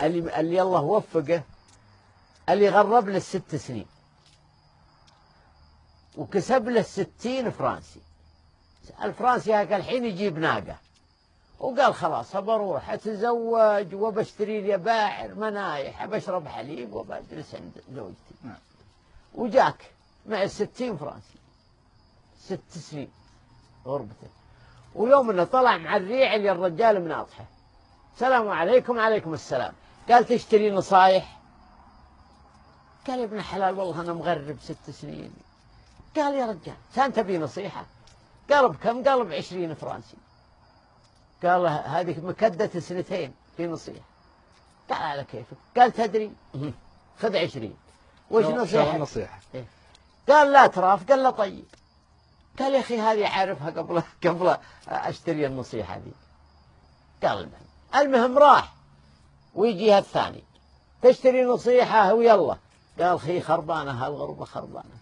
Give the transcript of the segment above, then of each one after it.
اللي الله وفقه، اللي غرب له 6 سنين وكسب له 60 فرنسي. الفرنسي هاك الحين يجيب ناقة وقال خلاص بروح أتزوج وبشتري لي باعر منايح بشرب حليب وبجلس عند زوجتي. وجاك مع 60 فرنسي 6 سنين غربته. ويوم انه طلع مع الريع اللي الرجال مناطحه، السلام عليكم. عليكم السلام. قال تشتري نصايح؟ قال يا ابن الحلال والله انا مغرب 6 سنين. قال يا رجال كان تبي نصيحه؟ قال بكم؟ قال ب20 فرنسي. قال هذه مكدة 2 في نصيحه. قال على كيفك. قال تدري خذ 20. وش نصيحه؟ إيه؟ قال لا تراف. قال له طيب. قال يا أخي هذه عارفها قبل أشتري النصيحة دي. قال المهم راح ويجيها الثاني تشتري نصيحة ويلا. قال خي خربانة هالغربة خربانة.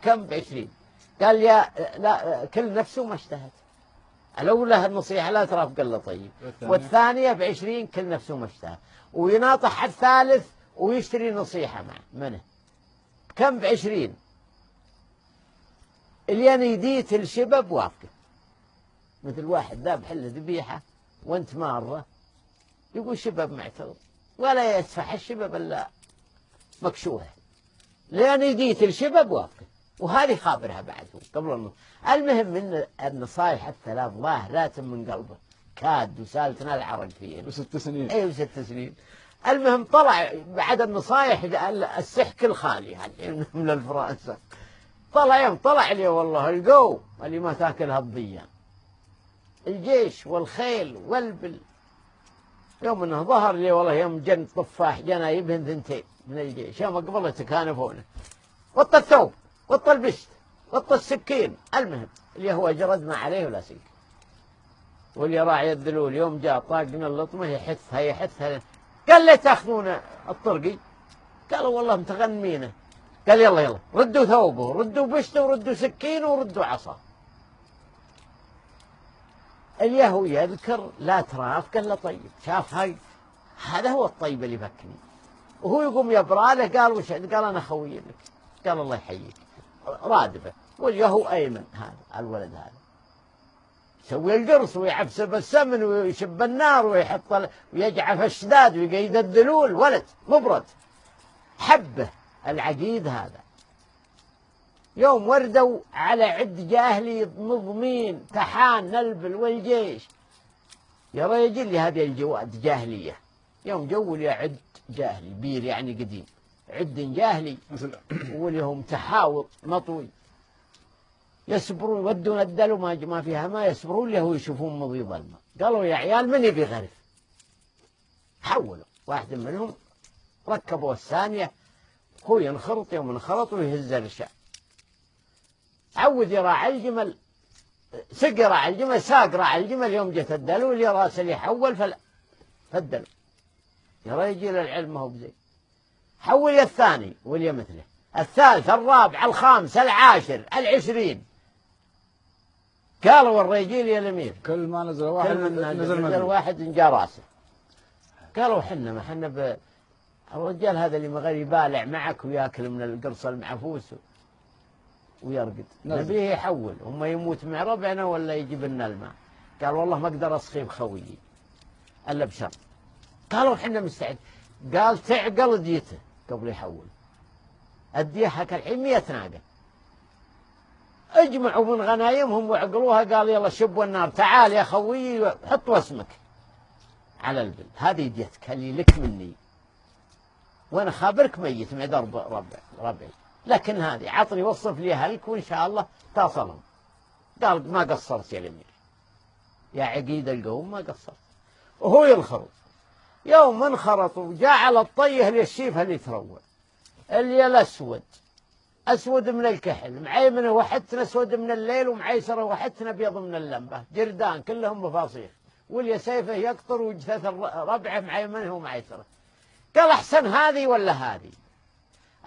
كم ب20؟ قال يا لا كل نفسه ما اشتهت. الأولى النصيحة لا تراف. قال له طيب. والثانية ب20 كل نفسه ما اشتهت. ويناطح الثالث ويشتري نصيحة منه. كم ب20؟ اللي أنا يديت الشباب وافقه. مثل واحد ذابح له ذبيحة وانت مارة يقول شباب معترض ولا يسفح الشباب إلا مكشوهة. لأن يديت الشباب وافقه. وهذه خابرها بعد قبل النص. المهم ان النصائح الثلاث ظاهرات من قلبه كاد وسالتنا العرق فيه. و6 سنين. اي و6 سنين. المهم طلع بعد النصائح السحك الخالي من الفرنسا. طلع يوم طلع لي والله القو اللي ما تاكلها الضيان، الجيش والخيل والبل. يوم انه ظهر لي والله يوم جن طفاح جنايبهن 2 من الجيش يوم قبل تكانفونه. وط الثوب وط البشت وط السكين. المهم اللي هو جرد ما عليه ولا سيك. واللي راعي الذلول يوم جاء طاقنا اللطمه يحثها. قال لي تاخذون الطرقي؟ قالوا والله متغنمينه. قال يلا ردوا ثوبه ردوا بشته وردوا سكينه وردوا عصا. اليهو يذكر لا تراف. قال له طيب شاف هذا هو الطيب اللي فكني. وهو يقوم يبراله. قال وش؟ قال انا خوي لك. قال الله يحييك. رادبه. واليهو ايمن هذا الولد هذا يسوي القرص ويعفسب السمن ويشب النار ويجعف الشداد ويقيد الذلول. ولد مبرد حبه العقيد هذا. يوم وردوا على عد جاهلي مضمين تحان نلبل والجيش. يا رجل هذه الجواد جاهلية. يوم جو لي عد جاهلي بير يعني قديم عد جاهلي ولهم تحاوط مطوي يسبرون يودون الدلو ما فيها ما يسبرون له يشوفون مضيض الماء. قالوا يا عيال من يبي غرف؟ حولوا واحد منهم ركبوا الثانية هو ينخرط. يوم انخرط ويهز الرشاء عود يراعي الجمل سق راعي الجمل ساق راعي الجمل. يوم جت الدلو اللي راسه اللي حول فالدلو يا رجل العلم هو بزي. حول الثاني واللي مثله الثالث الرابع الخامس العاشر 20. قالوا الرجال يا الامير كل ما نزل واحد نزل واحد انجا راسه. قالوا حنا الرجال هذا اللي مغير يبالع معك وياكل من القرص المعفوس ويرقد نبيه يحول. هم يموت مع ربعنا ولا يجيب لنا الماء. قال والله ما اقدر اصخيب خويي الا بشرط. قالوا حنا مستعد. قال تعقل ديته قبل يحول. اديها كالحين 100 ناقه اجمعوا من غنايمهم وعقلوها. قال يلا شبوا النار تعال يا خويي حطوا اسمك على البل. هذه ديتك اللي لك مني وانا خابرك ميت مع درب ربعي. لكن هذه عطني وصف لي اهلك وان شاء الله تصلهم. قال ما قصرت يا الامير يا عقيد القوم ما قصرت. وهو ينخرط. يوم انخرط وجاء على الطيه للشيف اللي تروع اللي الاسود اسود من الكحل معيمنه وحتنا اسود من الليل ومعيسره وحتنا ابيض من اللمبه جردان كلهم مفاصيل واللي سيفه يقطر وجثث ربعه معيمنه ومعيسره. قال احسن هذه ولا هذه؟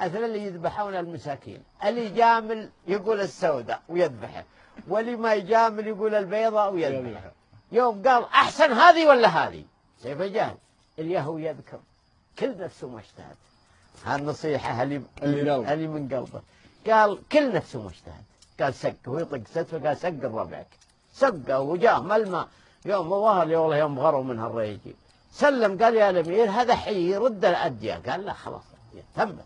مثل اللي يذبحون المساكين اللي جامل يقول السوداء ويذبحه واللي ما يجامل يقول البيضاء ويذبحه. يوم قال احسن هذه ولا هذه؟ سيف جاهل. اليهو يذكر كل نفسه ما اجتهد. هالنصيحة اللي من قلبه. قال كل نفسه ما اجتهد. قال سق، هو يطق ستفه، قال سق ربعك، سقه وجاه ملمى. يوم ظهر لي والله يوم غروا من هالريجي سلم، قال يا الأمير هذا حي رد الأدية. قال لا خلاص تمت.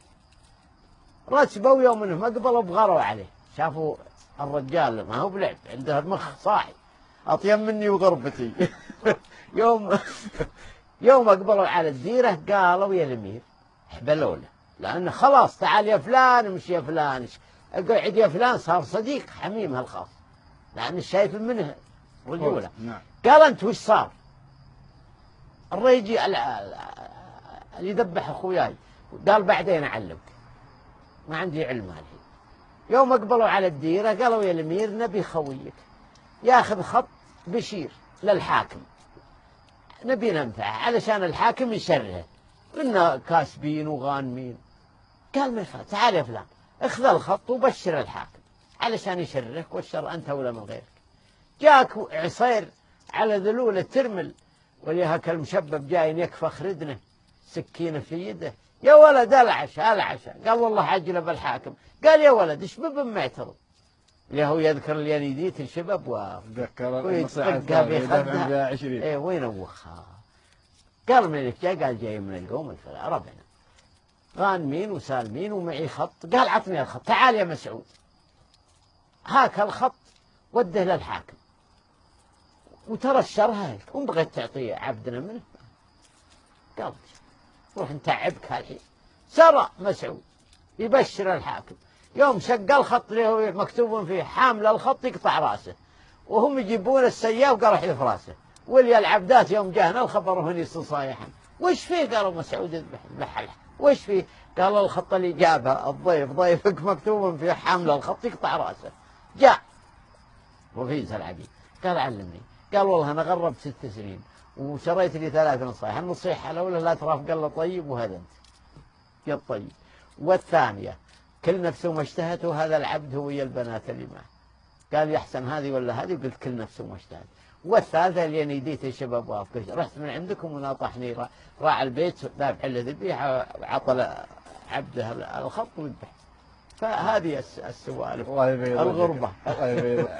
رتبوا يوم انهم اقبلوا بغروا عليه، شافوا الرجال ما هو بلعب، عنده المخ صاحي اطيب مني وغربتي. يوم اقبلوا على الديره قالوا يا الامير احبلوا له، لانه خلاص تعال يا فلان امشي يا فلان، اقعد يا فلان، صار صديق حميم هالخاص لانه شايف منه رجوله. قال انت وش صار؟ الريجي اللي يذبح اخوياي. قال بعدين اعلمك، ما عندي علم الحين. يوم اقبلوا على الديره قالوا يا الامير نبي خويك ياخذ خط بشير للحاكم، نبي ننفعه علشان الحاكم يشرهه، قلنا كاسبين وغانمين. قال ما يخالف، تعال يا فلان اخذ الخط وبشر الحاكم علشان يشرهك، والشر انت ولا من غيرك. جاك عصير على ذلول الترمل وليهك المشبب جاي يكفى خردنه، سكينه في يده. يا ولد العشاء. قال والله عجله بالحاكم. قال يا ولد ايش بب معترض؟ اللي هو يذكر الينيديت الشباب ويطقها في خدها. ايه وين وخها؟ قال منك جاي؟ قال جاي من القوم الفلا ربنا غانمين وسالمين ومعي خط. قال عطني الخط، تعال يا مسعود هاك الخط وده للحاكم وترى الشرها وم بغيت تعطيه عبدنا منه. قال روح نتعبك هالحين. سرى مسعود يبشر الحاكم، يوم شق الخط اللي هو مكتوب فيه حامل الخط يقطع راسه، وهم يجيبون السياف وقال يحذف راسه. ولي العبدات يوم جاءنا الخبر هني صايحا، وش فيه؟ قالوا مسعود يذبح. وش فيه؟ قال الخط اللي جابه الضيف ضيفك مكتوب فيه حامل الخط يقطع راسه. جاء رفيز العبيد قال علمني. قال والله انا غربت 6 سنين وشريت لي 3 نصائح، النصيحه الاولى لا ترى في قله طيب وهذا انت يا الطيب، والثانيه كل نفسه ما اشتهت وهذا العبد هو ويا البنات اللي معه. قال يحسن هذه ولا هذه؟ قلت كل نفسه ما اشتهت. والثالثه اللي نيديت الشباب واقف، رحت من عندكم وناطحني راعى البيت ذابح له ذبيحه عطل عبده الخط وذبح. فهذه السوالف الغربه.